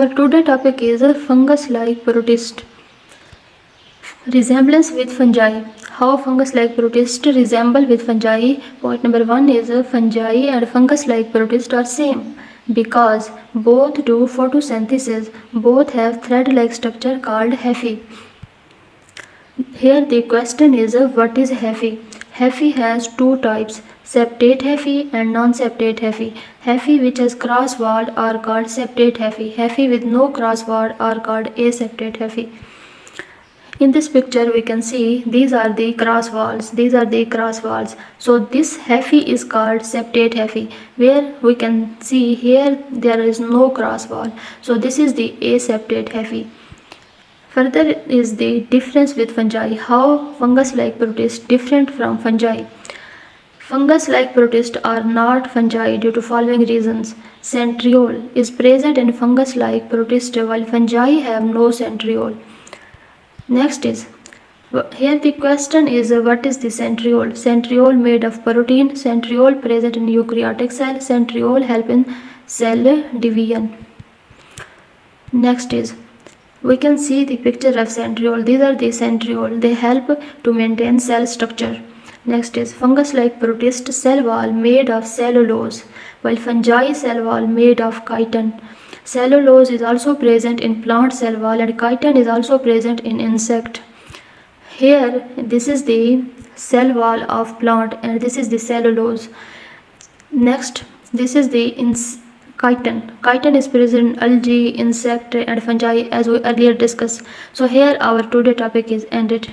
Our today topic is fungus-like protist. Resemblance with fungi. How fungus-like protists resemble with fungi. Point number 1 is fungi and fungus-like protists are same because both do photosynthesis. Both have thread-like structure called hyphae. Here the question is what is hyphae? Hyphae has two types, septate hyphae and non-septate hyphae. Hyphae which has cross-walled are called septate hyphae. Hyphae with no cross-wall are called aseptate hyphae. In this picture we can see these are the cross walls. So this hyphae is called septate hyphae, where we can see here there is no cross wall. So this is the aseptate hyphae. Further is the difference with fungi. How fungus-like protists different from fungi. Fungus-like protists are not fungi due to following reasons. Centriole is present in fungus-like protist while fungi have no centriole. Next is, here the question is what is the centriole? Centriole made of protein. Centriole present in eukaryotic cell. Centriole help in cell division. Next is, we can see the picture of centriole. These are the centriole. They help to maintain cell structure. Next is fungus-like protist cell wall made of cellulose, while fungi cell wall made of chitin. Cellulose is also present in plant cell wall and chitin is also present in insect. Here this is the cell wall of plant and this is the cellulose. Next, this is the chitin. Chitin is present in algae, insect and fungi as we earlier discussed. So here our today topic is ended.